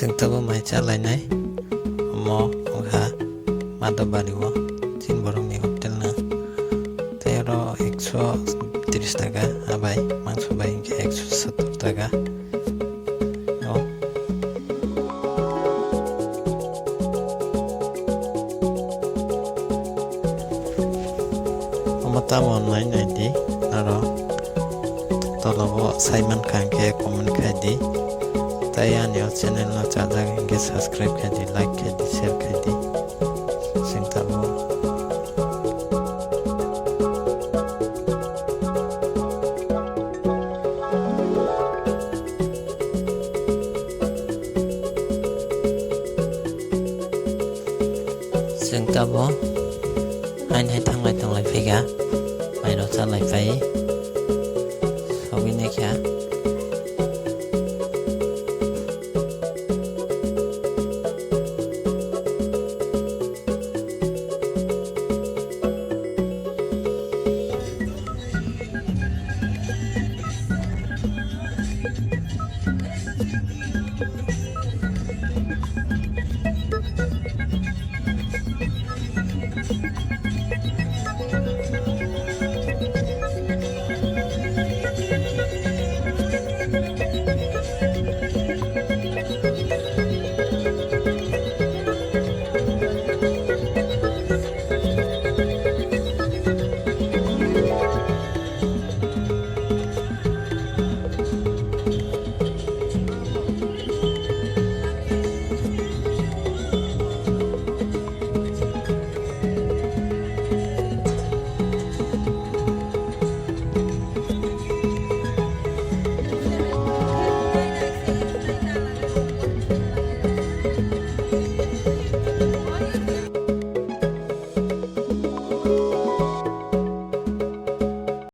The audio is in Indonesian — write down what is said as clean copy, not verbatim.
जोंथाबो माइ चालायनाय अंहा माधबबारियाव तीन बरंनि हटेल ना तेरो 130 টাকা आबाय मांस बाय 170 টাকা tamon mai nai di aro tolobo Simon Khan ke comment khai di tai anio channel no chaja ke subscribe khai di like khai di share khai di sing tabo sing tabo anh hay thăng lại figure mày nó sao lại phải sau cái này kìa